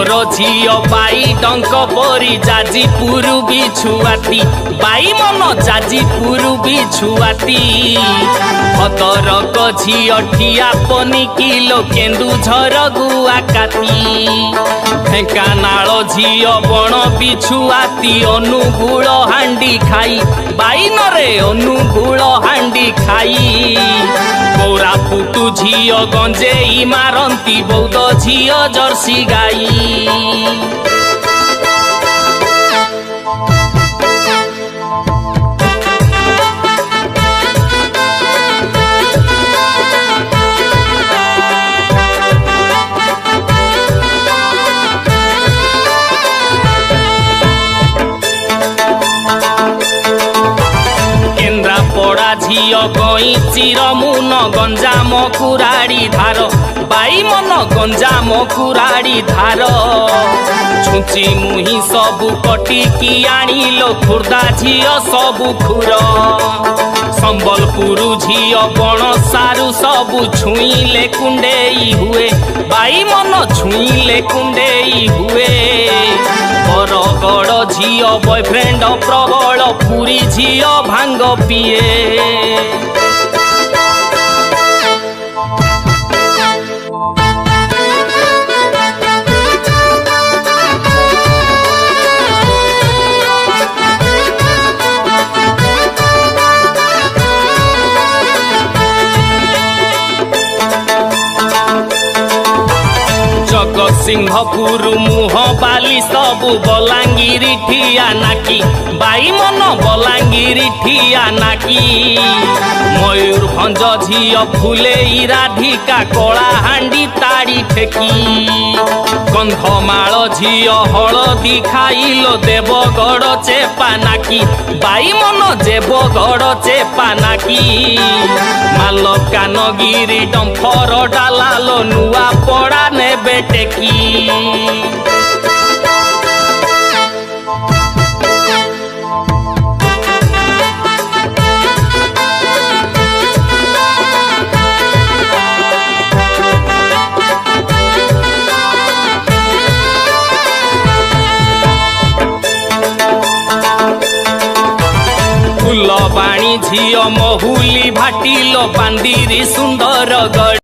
मोर झियो by डंक परी जाजीपुर बिछुआती by मन जाजीपुर बिछुआती भद्रक झियो ठिया पनी किलो केन्दुझर गुआकाती ढेंकानाल झियो बण बिछुआती अनुगुल हांडी खाई बाई नरे अनुगुल हांडी खाई कोरापुट झियो गंजेई मारंती बौद्ध झियो जर्सी गाई झियो गई चिरमुन गंजाम कुराड़ी धार बाई मन गंजाम कुराड़ी धार छुची मुही सबु कटिकी आनिलो खुर्दा झियो सबु खुर संबलपुर झियो बण सारू सबु छुईले कुंडेई हुए बाई मन छुईले कुंडेई हुए बरगड़ झियो बॉयफ्रेंड प्रबल पुरी झियो भांग पिए जगतसिंहपुर मुह बाली सबु बलांगीर ठिया नाकी बाई मन बलांगीर ठिया नाकी मयूरभंज झियो फुले राधिका कला हांडी ताड़ी ठेकी कंधमाल झियो हलदी खाइलो देवगढ़ चेपा नाकी बाई मन देवगढ़ चेपा नाकी मालकानगिरी डंफर डालालो नुआ पड़ा ने बेटेकी फुलबाणी झियो महुली भाटिलो पांदिरी सुंदर गढ़।